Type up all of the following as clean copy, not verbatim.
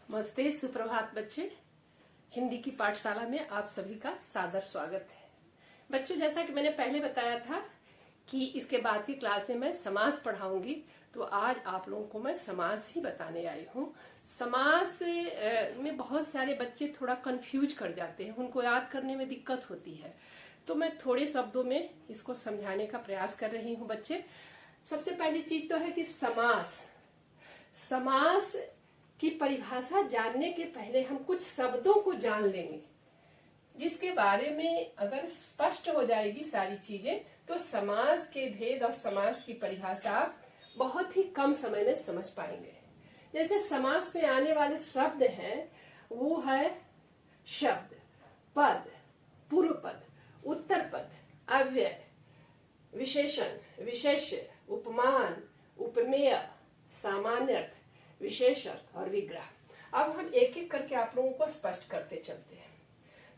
नमस्ते, सुप्रभात बच्चे। हिंदी की पाठशाला में आप सभी का सादर स्वागत है। बच्चों, जैसा कि मैंने पहले बताया था कि इसके बाद की क्लास में मैं समास पढ़ाऊंगी, तो आज आप लोगों को मैं समास ही बताने आई हूँ। समास में बहुत सारे बच्चे थोड़ा कंफ्यूज कर जाते हैं, उनको याद करने में दिक्कत होती है, तो मैं थोड़े शब्दों में इसको समझाने का प्रयास कर रही हूँ। बच्चे, सबसे पहली चीज तो है कि समास की परिभाषा जानने के पहले हम कुछ शब्दों को जान लेंगे, जिसके बारे में अगर स्पष्ट हो जाएगी सारी चीजें तो समास के भेद और समास की परिभाषा आप बहुत ही कम समय में समझ पाएंगे। जैसे समास में आने वाले शब्द हैं, वो है शब्द, पद, पूर्व पद, उत्तर पद, अव्यय, विशेषण, विशेष्य, उपमान, उपमेय, सामान्य अर्थ, विशेष अर्थ और विग्रह। अब हम एक एक करके आप लोगों को स्पष्ट करते चलते हैं।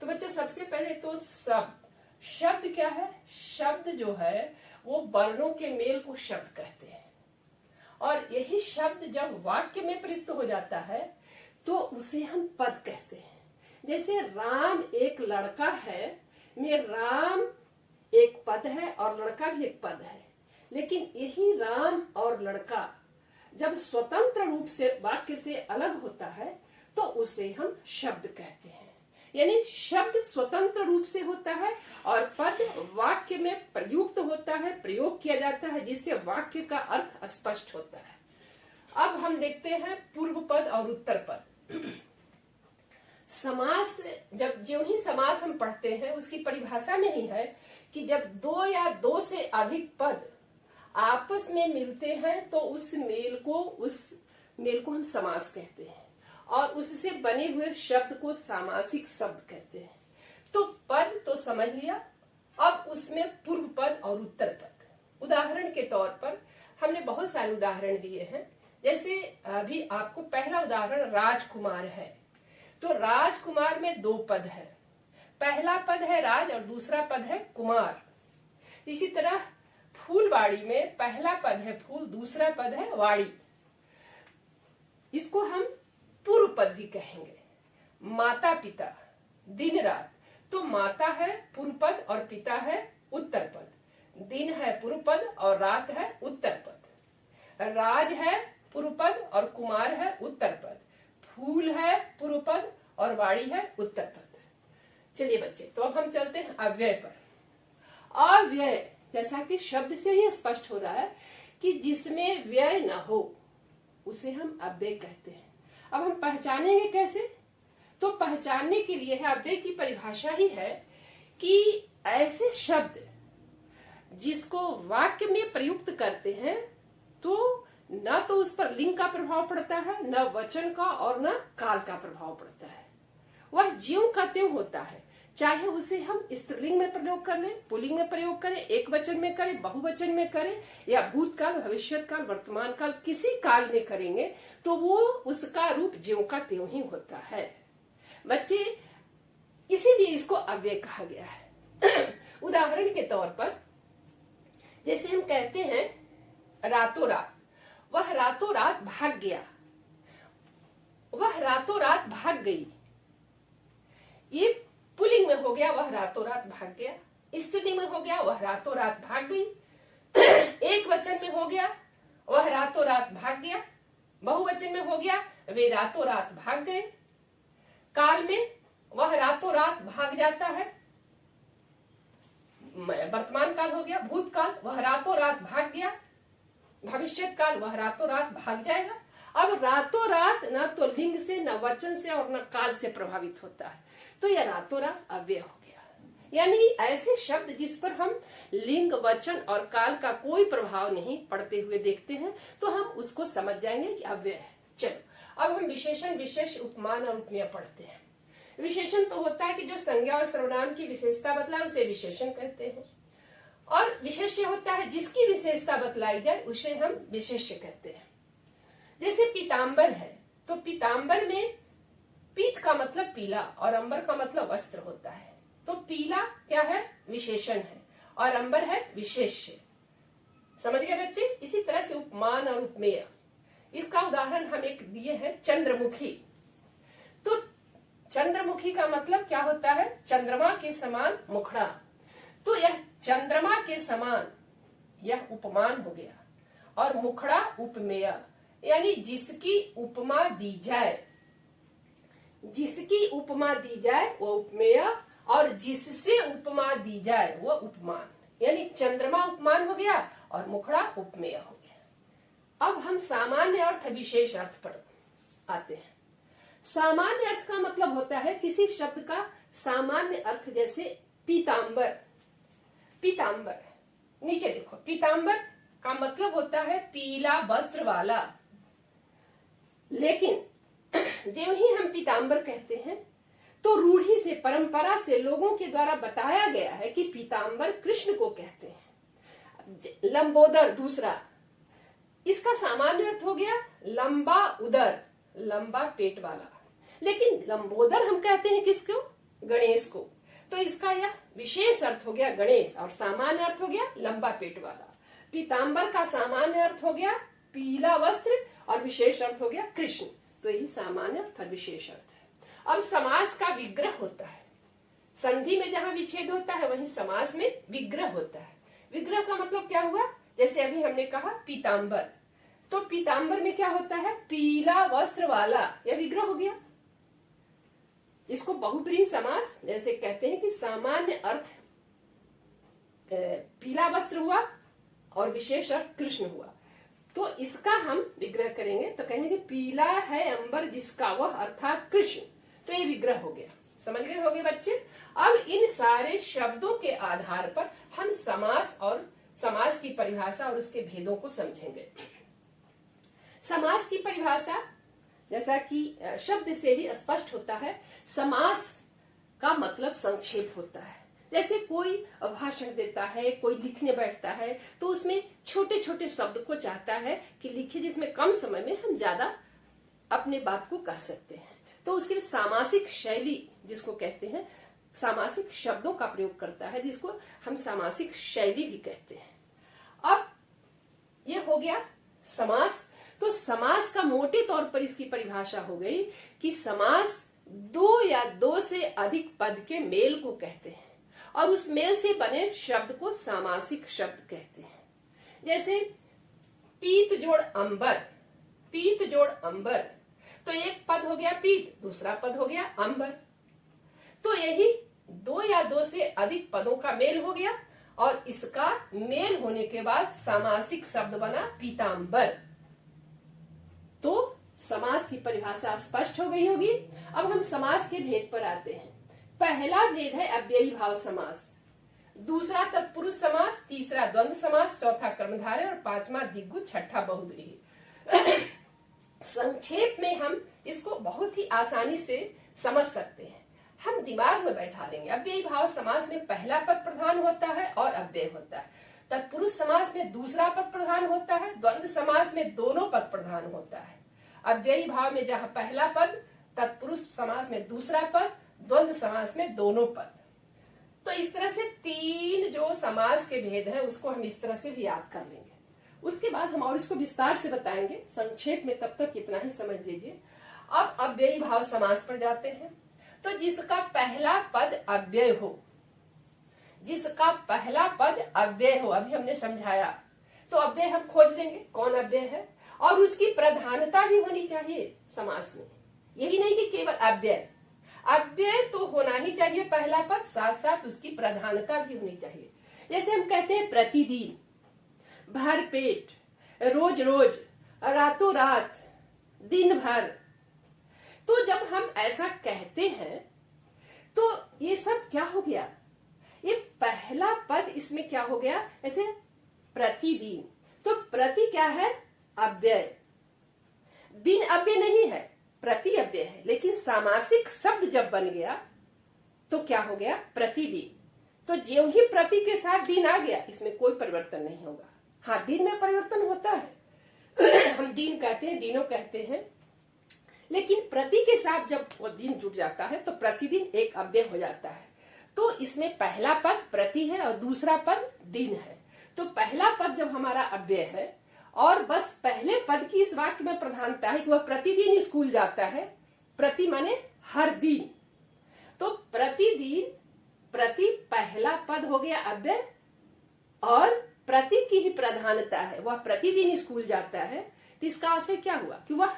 तो बच्चों, सबसे पहले तो शब्द क्या है? शब्द जो है वो वर्णों के मेल को शब्द कहते हैं, और यही शब्द जब वाक्य में प्रयुक्त हो जाता है तो उसे हम पद कहते हैं। जैसे राम एक लड़का है, में राम एक पद है और लड़का भी एक पद है, लेकिन यही राम और लड़का जब स्वतंत्र रूप से वाक्य से अलग होता है तो उसे हम शब्द कहते हैं। यानी शब्द स्वतंत्र रूप से होता है और पद वाक्य में प्रयुक्त होता है, प्रयोग किया जाता है, जिससे वाक्य का अर्थ स्पष्ट होता है। अब हम देखते हैं पूर्व पद और उत्तर पद। समास, जब जो ही समास हम पढ़ते हैं उसकी परिभाषा में ही है कि जब दो या दो से अधिक पद आपस में मिलते हैं तो उस मेल को हम समास कहते हैं, और उससे बने हुए शब्द को सामासिक शब्द कहते हैं। तो पद तो समझ लिया, अब उसमें पूर्व पद और उत्तर पद। उदाहरण के तौर पर हमने बहुत सारे उदाहरण दिए हैं। जैसे अभी आपको पहला उदाहरण राजकुमार है, तो राजकुमार में दो पद है, पहला पद है राज और दूसरा पद है कुमार। इसी तरह फूलवाड़ी में पहला पद है फूल, दूसरा पद है वाड़ी, इसको हम पूर्व पद भी कहेंगे। माता पिता, दिन रात, तो माता है पूर्व पद और पिता है उत्तर पद, दिन है पूर्व पद और रात है उत्तर पद, राज है पूर्व पद और कुमार है उत्तर पद, फूल है पूर्व पद और वाड़ी है उत्तर पद। चलिए बच्चे, तो अब हम चलते हैं अव्यय पर। अव्यय, जैसा कि शब्द से ही स्पष्ट हो रहा है कि जिसमें व्यय न हो उसे हम अव्यय कहते हैं। अब हम पहचानेंगे कैसे? तो पहचानने के लिए है, अव्यय की परिभाषा ही है कि ऐसे शब्द जिसको वाक्य में प्रयुक्त करते हैं तो न तो उस पर लिंग का प्रभाव पड़ता है, न वचन का और न काल का प्रभाव पड़ता है। वह ज्यों का त्यों होता है, चाहे उसे हम स्त्रीलिंग में प्रयोग कर लें, पुल्लिंग में प्रयोग करें, एक वचन में करें, बहुवचन में करें, या भूतकाल, भविष्यकाल, वर्तमान काल, किसी काल में करेंगे तो वो उसका रूप ज्यों का त्यों ही होता है। बच्चे, इसीलिए इसको अव्यय कहा गया है। उदाहरण के तौर पर जैसे हम कहते हैं रातों रात, वह रातों रात भाग गया, वह रातों रात भाग गई। ये पुल्लिंग में हो गया, वह रातों रात भाग गया। स्त्रीलिंग में हो गया, वह रातों रात भाग गई। एक वचन में हो गया, वह रातों रात भाग गया। बहुवचन में हो गया, वे रातों रात भाग गए। काल में वह रातों रात भाग जाता है। वर्तमान काल हो गया, भूतकाल, वह रातों रात भाग गया। भविष्यत काल, वह रातों रात भाग जाएगा। अब रातों रात न तो लिंग से, न वचन से और न काल से प्रभावित होता है, तो यह रातों रात अव्यय हो गया। यानी ऐसे शब्द जिस पर हम लिंग, वचन और काल का कोई प्रभाव नहीं पड़ते हुए देखते हैं तो हम उसको समझ जाएंगे कि अव्यय है। चलो, अब हम विशेषण, विशेष, उपमान और उपमेय पढ़ते हैं। विशेषण तो होता है कि जो संज्ञा और सर्वनाम की विशेषता बतलाए उसे विशेषण कहते हैं, और विशेष्य होता है जिसकी विशेषता बतलाई जाए उसे हम विशेष्य कहते हैं। जैसे पीताम्बर है, तो पीताम्बर में पीत का मतलब पीला और अंबर का मतलब वस्त्र होता है, तो पीला क्या है? विशेषण है, और अंबर है विशेष्य। समझ गए बच्चे? इसी तरह से उपमान और उपमेय, इसका उदाहरण हम एक दिए हैं चंद्रमुखी। चंद्रमुखी का मतलब क्या होता है? चंद्रमा के समान मुखड़ा। तो यह चंद्रमा के समान, यह उपमान हो गया, और मुखड़ा उपमेय, यानी जिसकी उपमा दी जाए, जिसकी उपमा दी जाए वो उपमेय, और जिससे उपमा दी जाए वो उपमान। यानी चंद्रमा उपमान हो गया और मुखड़ा उपमेय हो गया। अब हम सामान्य अर्थ विशेष अर्थ पर आते हैं। सामान्य अर्थ का मतलब होता है किसी शब्द का सामान्य अर्थ, जैसे पीतांबर। पीतांबर, नीचे देखो, पीतांबर का मतलब होता है पीला वस्त्र वाला। लेकिन जो ही हम पीतांबर कहते हैं तो रूढ़ी से, परंपरा से लोगों के द्वारा बताया गया है कि पीतांबर कृष्ण को कहते हैं। लंबोदर दूसरा, इसका सामान्य अर्थ हो गया लंबा उदर, लंबा पेट वाला। लेकिन लंबोदर हम कहते हैं किसको? गणेश को। तो इसका यह विशेष अर्थ हो गया गणेश, और सामान्य अर्थ हो गया लंबा पेट वाला। पीतांबर का सामान्य अर्थ हो गया पीला वस्त्र, और विशेष अर्थ हो गया कृष्ण। तो यही सामान्य अर्थ और विशेष अर्थ है। अब समास का विग्रह होता है। संधि में जहां विच्छेद होता है वहीं समास में विग्रह होता है। विग्रह का मतलब क्या हुआ? जैसे अभी हमने कहा पीतांबर, तो पीतांबर में क्या होता है? पीला वस्त्र वाला, यह विग्रह हो गया। इसको बहुब्रीहि समास जैसे कहते हैं कि सामान्य अर्थ पीला वस्त्र हुआ और विशेष अर्थ कृष्ण हुआ। तो इसका हम विग्रह करेंगे तो कहेंगे पीला है अंबर जिसका वह, अर्थात कृष्ण। तो ये विग्रह हो गया। समझ गए होंगे बच्चे? अब इन सारे शब्दों के आधार पर हम समास और समास की परिभाषा और उसके भेदों को समझेंगे। समास की परिभाषा जैसा कि शब्द से ही स्पष्ट होता है, समास का मतलब संक्षेप होता है। जैसे कोई भाषण देता है, कोई लिखने बैठता है, तो उसमें छोटे छोटे शब्द को चाहता है कि लिखे जिसमें कम समय में हम ज्यादा अपने बात को कह सकते हैं। तो उसके लिए सामासिक शैली जिसको कहते हैं, सामासिक शब्दों का प्रयोग करता है, जिसको हम सामासिक शैली भी कहते हैं। अब ये हो गया समास। तो समास का मोटे तौर पर इसकी परिभाषा हो गई कि समास दो या दो से अधिक पद के मेल को कहते हैं, और उस मेल से बने शब्द को सामासिक शब्द कहते हैं। जैसे पीत जोड़ अंबर, पीत जोड़ अंबर, तो एक पद हो गया पीत, दूसरा पद हो गया अंबर। तो यही दो या दो से अधिक पदों का मेल हो गया, और इसका मेल होने के बाद सामासिक शब्द बना पीतांबर। तो समास की परिभाषा स्पष्ट हो गई होगी। अब हम समास के भेद पर आते हैं। पहला भेद है अव्ययी भाव समास, दूसरा तत्पुरुष समास, तीसरा द्वंद्व समास, चौथा कर्मधारय और पांचवा द्विगु, छठा बहुब्रीहि। संक्षेप में हम इसको बहुत ही आसानी से समझ सकते हैं। हम दिमाग में बैठा लेंगे। अव्ययी भाव समास में पहला पद प्रधान होता है और अव्यय होता है। तत्पुरुष समास में दूसरा पद प्रधान होता है। द्वंद्व समास में दोनों पद प्रधान होता है। अव्ययी भाव में जहाँ पहला पद, तत्पुरुष समास में दूसरा पद, द्वंद्व समास में दोनों पद। तो इस तरह से तीन जो समास के भेद हैं उसको हम इस तरह से भी याद कर लेंगे। उसके बाद हम और इसको विस्तार से बताएंगे। संक्षेप में तब तक इतना ही समझ लीजिए। अब अव्ययी भाव समास पर जाते हैं। तो जिसका पहला पद अव्यय हो, जिसका पहला पद अव्यय हो, अभी हमने समझाया, तो अव्यय हम खोज लेंगे कौन अव्यय है, और उसकी प्रधानता भी होनी चाहिए समास में। यही नहीं कि केवल अव्यय, अव्यय तो होना ही चाहिए पहला पद, साथ साथ उसकी प्रधानता भी होनी चाहिए। जैसे हम कहते हैं प्रतिदिन, भर पेट, रोज रोज, रातों रात, दिन भर। तो जब हम ऐसा कहते हैं तो ये सब क्या हो गया? ये पहला पद इसमें क्या हो गया? ऐसे प्रतिदिन, तो प्रति क्या है? अव्यय। दिन अव्यय नहीं है, प्रति अव्यय है। लेकिन सामासिक शब्द जब बन गया तो क्या हो गया? प्रतिदिन। तो ज्यों ही प्रति के साथ दिन आ गया, इसमें कोई परिवर्तन नहीं होगा। हाँ, दिन में परिवर्तन होता है। हम दिन कहते हैं, दिनों कहते हैं, लेकिन प्रति के साथ जब वो दिन जुड़ जाता है तो प्रतिदिन एक अव्यय हो जाता है। तो इसमें पहला पद प्रति है और दूसरा पद दिन है। तो पहला पद जब हमारा अव्यय है और बस पहले पद की इस वाक्य में प्रधानता है कि वह प्रतिदिन स्कूल जाता है। प्रति माने हर दिन, तो प्रतिदिन, प्रति पहला पद हो गया अव्यय, और प्रति की ही प्रधानता है, वह प्रतिदिन स्कूल जाता है। तो इसका आशय क्या हुआ कि वह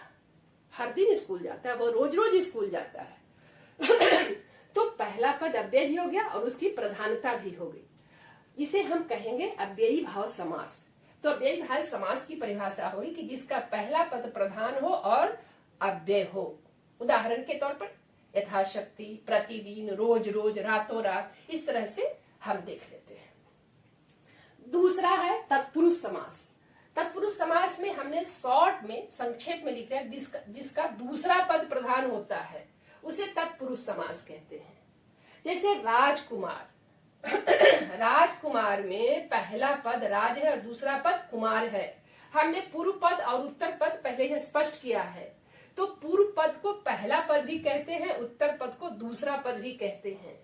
हर दिन स्कूल जाता है, वह रोज रोज स्कूल जाता है। तो पहला पद अव्यय भी हो गया और उसकी प्रधानता भी हो गई। इसे हम कहेंगे अव्ययी भाव समास। तो अव्ययी भाव समास की परिभाषा होगी कि जिसका पहला पद प्रधान हो और अव्यय हो। उदाहरण के तौर पर यथाशक्ति, प्रतिदिन, रोज रोज, रातों रात, इस तरह से हम देख लेते हैं। दूसरा है तत्पुरुष समास। तत्पुरुष समास में हमने शॉर्ट में, संक्षेप में लिखा है जिसका दूसरा पद प्रधान होता है, उसे तत्पुरुष समास कहते हैं। जैसे राजकुमार, राजकुमार में पहला पद राज है और दूसरा पद कुमार है। हमने पूर्व पद और उत्तर पद पहले ही स्पष्ट किया है। तो पूर्व पद को पहला पद भी कहते हैं, उत्तर पद को दूसरा पद भी कहते हैं।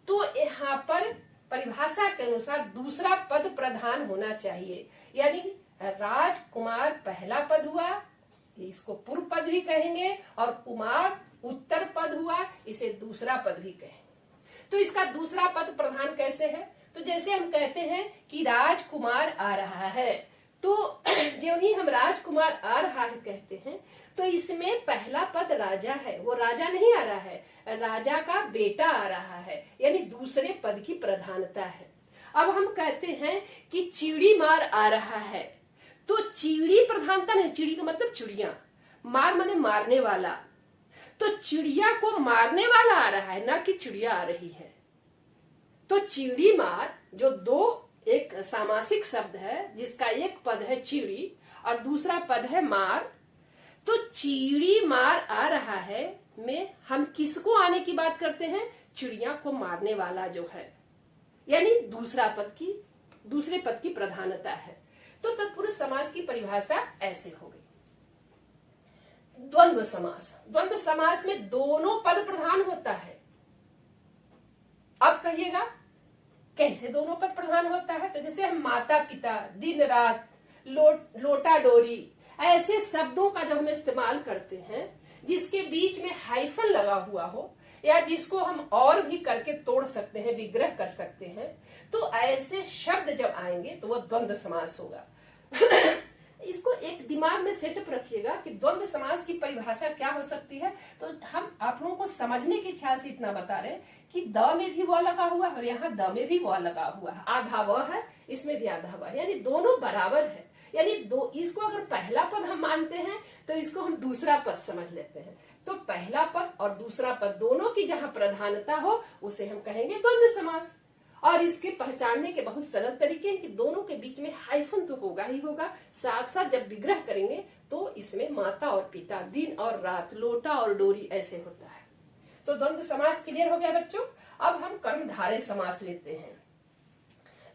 तो यहाँ पर परिभाषा के अनुसार दूसरा पद प्रधान होना चाहिए, यानी राजकुमार पहला पद हुआ, इसको पूर्व पद भी कहेंगे, और कुमार उत्तर पद हुआ, इसे दूसरा पद भी कहेंगे। तो इसका दूसरा पद प्रधान कैसे है? तो जैसे हम कहते हैं कि राजकुमार आ रहा है, तो जो ही हम राजकुमार आ रहा है कहते हैं, तो इसमें पहला पद राजा है, वो राजा नहीं आ रहा है, राजा का बेटा आ रहा है, यानी दूसरे पद की प्रधानता है। अब हम कहते हैं कि चिड़ी मार आ रहा है, तो चिड़ी प्रधानता नहीं, चिड़ी का मतलब चिड़िया, मार माने मारने वाला, तो चिड़िया को मारने वाला आ रहा है, ना कि चिड़िया आ रही है। तो चिड़ी मार जो दो एक सामासिक शब्द है, जिसका एक पद है चिड़ी और दूसरा पद है मार, तो चिड़ी मार आ रहा है में हम किसको आने की बात करते हैं? चिड़िया को मारने वाला जो है, यानी दूसरे पद की प्रधानता है। तो तत्पुरुष समास की परिभाषा ऐसे हो गई। द्वंद्व समास। द्वंद्व समास में दोनों पद प्रधान होता है। अब कहिएगा कैसे दोनों पद प्रधान होता है? तो जैसे हम माता पिता, दिन रात, लोटा डोरी, ऐसे शब्दों का जब हम इस्तेमाल करते हैं जिसके बीच में हाइफन लगा हुआ हो, या जिसको हम और भी करके तोड़ सकते हैं, विग्रह कर सकते हैं, तो ऐसे शब्द जब आएंगे तो वह द्वंद्व समास होगा। इसको एक दिमाग में सेटअप रखिएगा कि द्वंद्व समास की परिभाषा क्या हो सकती है। तो हम आप लोगों को समझने के ख्याल से इतना बता रहे हैं कि द में भी व लगा हुआ है और यहाँ द में भी व लगा हुआ है, आधा व है, इसमें भी आधा व है, यानी दोनों बराबर है। यानी दो, इसको अगर पहला पद हम मानते हैं तो इसको हम दूसरा पद समझ लेते हैं। तो पहला पद और दूसरा पद दोनों की जहाँ प्रधानता हो उसे हम कहेंगे द्वंद्व समास। और इसके पहचानने के बहुत सरल तरीके हैं कि दोनों के बीच में हाइफन तो होगा ही होगा, साथ साथ जब विग्रह करेंगे तो इसमें माता और पिता, दिन और रात, लोटा और डोरी ऐसे होता है। तो द्वंद्व समास क्लियर हो गया बच्चों। अब हम कर्मधारय समास लेते हैं।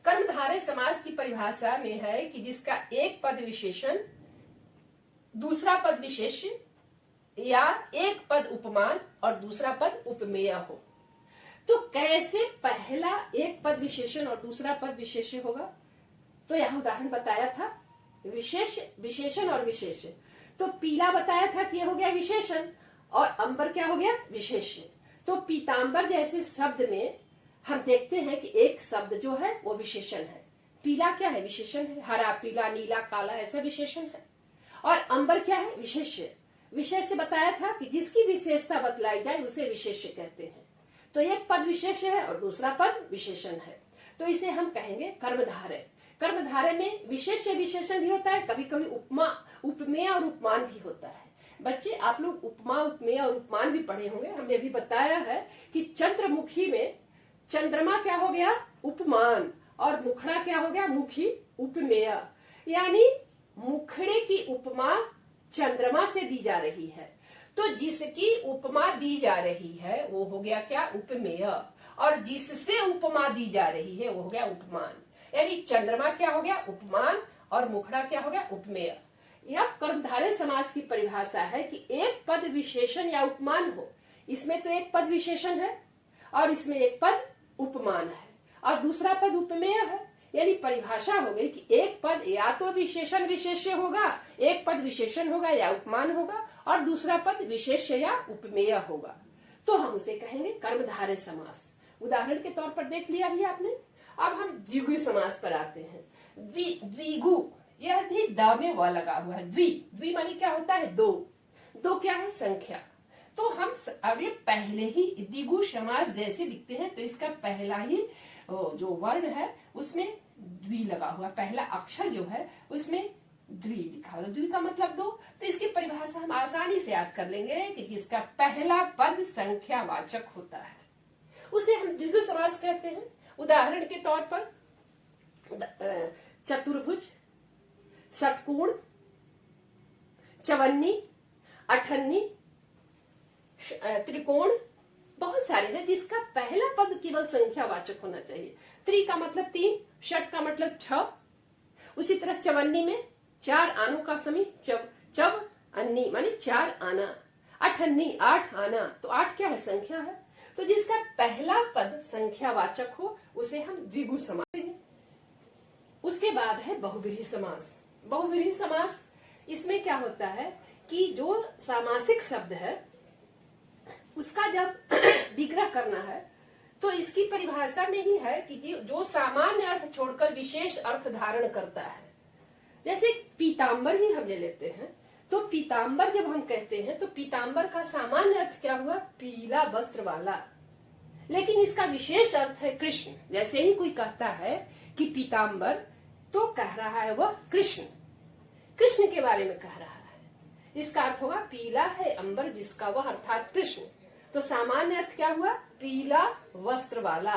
कर्मधारय समास की परिभाषा में है कि जिसका एक पद विशेषण, दूसरा पद विशेष्य, या एक पद उपमान और दूसरा पद उपमेय हो। तो कैसे पहला एक पद विशेषण और दूसरा पद विशेष्य होगा? तो यहाँ उदाहरण बताया था, विशेष, विशेषण और विशेष्य। तो पीला बताया था कि यह हो गया विशेषण, और अंबर क्या हो गया? विशेष्य। तो पीतांबर जैसे शब्द में हम देखते हैं कि एक शब्द जो है वो विशेषण है। पीला क्या है? विशेषण है। हरा, पीला, नीला, काला, ऐसा विशेषण है। और अंबर क्या है? विशेष्य। विशेष्य बताया था कि जिसकी विशेषता बतलाई जाए उसे विशेष्य कहते हैं। तो एक पद विशेष्य है और दूसरा पद विशेषण है, तो इसे हम कहेंगे कर्मधारय। कर्मधारय में विशेष्य विशेषण भी होता है, कभी कभी उपमा, उपमेय और उपमान भी होता है। बच्चे आप लोग उपमा, उपमेय और उपमान भी पढ़े होंगे। हमने अभी बताया है कि चंद्रमुखी में चंद्रमा क्या हो गया? उपमान, और मुखड़ा क्या हो गया? मुखी, उपमेय। यानी मुखड़े की उपमा चंद्रमा से दी जा रही है, तो जिसकी उपमा दी जा रही है वो हो गया क्या? उपमेय। और जिससे उपमा दी जा रही है वो हो गया उपमान। यानी चंद्रमा क्या हो गया? उपमान, और मुखड़ा क्या हो गया? उपमेय। यह कर्मधारय समास की परिभाषा है कि एक पद विशेषण या उपमान हो, इसमें तो एक पद विशेषण है और इसमें एक पद उपमान है और दूसरा पद उपमेय है। यानी परिभाषा हो गई कि एक पद या तो विशेषण विशेष्य होगा, एक पद विशेषण होगा या उपमान होगा, और दूसरा पद विशेष्य या उपमेय होगा। तो हम उसे कहेंगे कर्मधारय समास। उदाहरण के तौर पर देख लिया ही आपने। अब हम द्विगु समास पर आते हैं। द्विगु, यह भी द में व लगा हुआ है। द्वि माने क्या होता है? दो। दो क्या है? संख्या। तो हम अब ये पहले ही द्विगु समास जैसे लिखते हैं, तो इसका पहला ही जो वर्ण है उसमें द्वि लगा हुआ, पहला अक्षर जो है उसमें द्वि लिखा हुआ। द्वि का मतलब दो। तो इसकी परिभाषा हम आसानी से याद कर लेंगे कि जिसका पहला पद संख्यावाचक होता है उसे हम द्विगु समास कहते हैं। उदाहरण के तौर पर चतुर्भुज, षटकोण, चवन्नी, अठन्नी, त्रिकोण, बहुत सारे हैं जिसका पहला पद केवल संख्यावाचक होना चाहिए। त्रि का मतलब 3, षट का मतलब 6, उसी तरह चवन्नी में 4 आनों का समी, चव अन्नी माने 4 आना, अठन्नी 8 आना, तो 8 क्या है? संख्या है। तो जिसका पहला पद संख्यावाचक हो उसे हम द्विगु समास कहेंगे। उसके बाद है बहुव्रीहि समास। बहुव्रीहि समास, इसमें क्या होता है कि जो सामासिक शब्द है उसका जब विग्रह करना है तो इसकी परिभाषा में ही है कि जो सामान्य अर्थ छोड़कर विशेष अर्थ धारण करता है। जैसे पीताम्बर ही हम ले लेते हैं, तो पीताम्बर जब हम कहते हैं तो पीताम्बर का सामान्य अर्थ क्या हुआ? पीला वस्त्र वाला। लेकिन इसका विशेष अर्थ है कृष्ण। जैसे ही कोई कहता है कि पीताम्बर, तो कह रहा है वह कृष्ण, कृष्ण के बारे में कह रहा है। इसका अर्थ होगा पीला है अंबर जिसका वह, अर्थात कृष्ण। तो सामान्य अर्थ क्या हुआ? पीला वस्त्र वाला,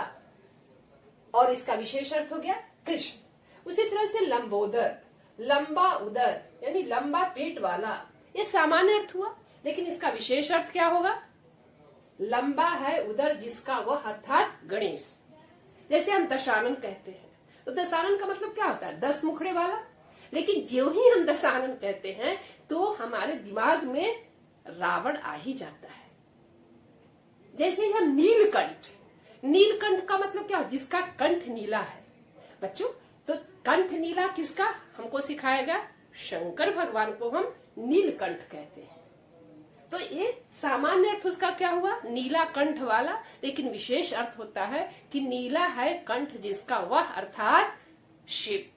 और इसका विशेष अर्थ हो गया कृष्ण। उसी तरह से लंबोदर, लंबा उदर यानी लंबा पेट वाला, ये सामान्य अर्थ हुआ। लेकिन इसका विशेष अर्थ क्या होगा? लंबा है उदर जिसका वह, अर्थात गणेश। जैसे हम दशानन कहते हैं, तो दशानन का मतलब क्या होता है? 10 मुखड़े वाला। लेकिन जो ही हम दशानन कहते हैं तो हमारे दिमाग में रावण आ ही जाता है। जैसे ही हम नीलकंठ, नीलकंठ का मतलब क्या? जिसका कंठ नीला है। बच्चों, तो कंठ नीला किसका हमको सिखाया गया? शंकर भगवान को हम नीलकंठ कहते हैं। तो ये सामान्य अर्थ उसका क्या हुआ? नीला कंठ वाला। लेकिन विशेष अर्थ होता है कि नीला है कंठ जिसका वह, अर्थात शिव।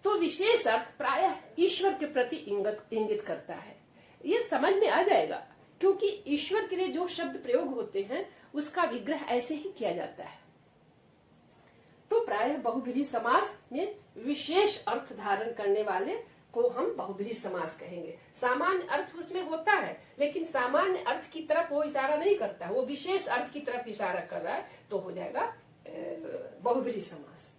तो विशेष अर्थ प्रायः ईश्वर के प्रति इंगित करता है। ये समझ में आ जाएगा क्योंकि ईश्वर के लिए जो शब्द प्रयोग होते हैं उसका विग्रह ऐसे ही किया जाता है। तो प्रायः बहुव्रीहि समास में विशेष अर्थ धारण करने वाले को हम बहुव्रीहि समास कहेंगे। सामान्य अर्थ उसमें होता है लेकिन सामान्य अर्थ की तरफ वो इशारा नहीं करता, वो विशेष अर्थ की तरफ इशारा कर रहा है, तो हो जाएगा बहुव्रीहि समास।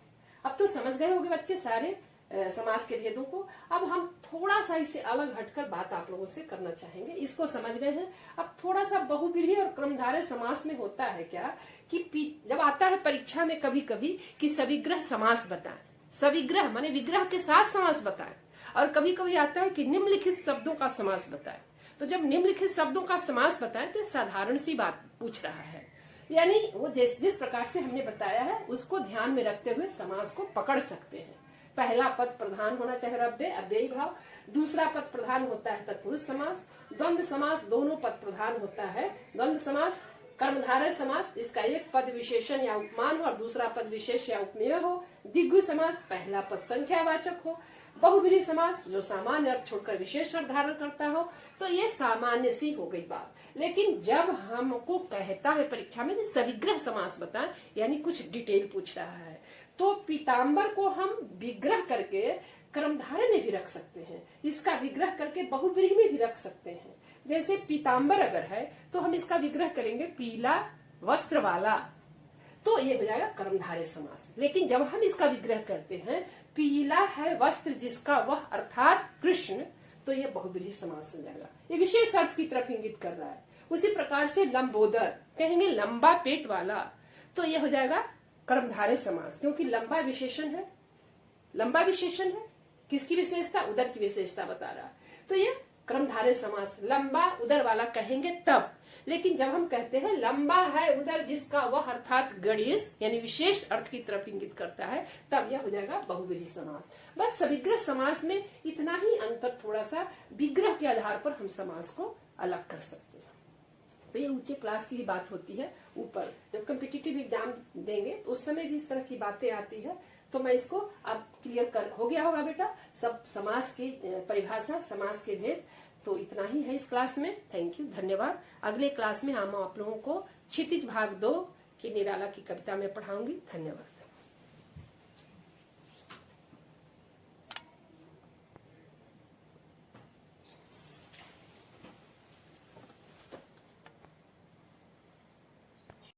अब तो समझ गए होंगे बच्चे सारे समास के भेदों को। अब हम थोड़ा सा इसे अलग हटकर बात आप लोगों से करना चाहेंगे। इसको समझ गए हैं। अब थोड़ा सा बहुव्रीहि और क्रमधारय समास में होता है क्या कि जब आता है परीक्षा में कभी कभी कि सविग्रह समास बताएं, सविग्रह माने विग्रह के साथ समास बताएं, और कभी कभी आता है कि निम्नलिखित शब्दों का समास बताएं। तो जब निम्नलिखित शब्दों का समास बताएं तो साधारण सी बात पूछ रहा है, यानी वो जिस प्रकार से हमने बताया है उसको ध्यान में रखते हुए समास को पकड़ सकते हैं। पहला पद प्रधान होना चाहिए रव्य अव्ययी भाव, दूसरा पद प्रधान होता है तत्पुरुष समास, द्वंद्व समास दोनों पद प्रधान होता है द्वंद्व समास, कर्मधारय समास इसका एक पद विशेषण या उपमान हो और दूसरा पद विशेष या उपमेय हो, द्विगु समास पहला पद संख्यावाचक हो, बहुव्रीहि समास जो सामान्य अर्थ छोड़कर विशेष अर्थ धारण करता हो। तो ये सामान्य सी हो गई बात। लेकिन जब हमको कहता है परीक्षा में सविग्रह समास बताएं, यानी कुछ डिटेल पूछ रहा है, तो पीताम्बर को हम विग्रह करके कर्मधारय में भी रख सकते हैं, इसका विग्रह करके बहुव्रीहि में भी रख सकते हैं। जैसे पीताम्बर अगर है तो हम इसका विग्रह करेंगे पीला वस्त्र वाला, तो ये हो जाएगा कर्मधारय समास। लेकिन जब हम इसका विग्रह करते हैं पीला है वस्त्र जिसका वह, अर्थात कृष्ण, तो ये बहुव्रीहि समास हो जाएगा। ये विशेष अर्थ की तरफ इंगित कर रहा है। उसी प्रकार से लंबोदर कहेंगे लंबा पेट वाला, तो ये हो जाएगा कर्मधारय समास, क्योंकि लंबा विशेषण है। लंबा विशेषण है किसकी विशेषता? उदर की विशेषता बता रहा है, तो ये कर्मधारय समास। लंबा उदर वाला कहेंगे तब, लेकिन जब हम कहते हैं लंबा है उदर जिसका वह, अर्थात गणेश, यानी विशेष अर्थ की तरफ इंगित करता है, तब यह हो जाएगा बहुव्रीहि समास। बस सविग्रह समास में इतना ही अंतर, थोड़ा सा विग्रह के आधार पर हम समास को अलग कर सकते हैं। तो ये ऊंचे क्लास की भी बात होती है। ऊपर जब कम्पिटिटिव एग्जाम देंगे तो उस समय भी इस तरह की बातें आती है। तो मैं इसको अब क्लियर कर हो गया होगा बेटा, सब समास की परिभाषा, समास के भेद। तो इतना ही है इस क्लास में। थैंक यू, धन्यवाद। अगले क्लास में हम आप लोगों को क्षितिज भाग 2 की निराला की कविता में पढ़ाऊंगी। धन्यवाद।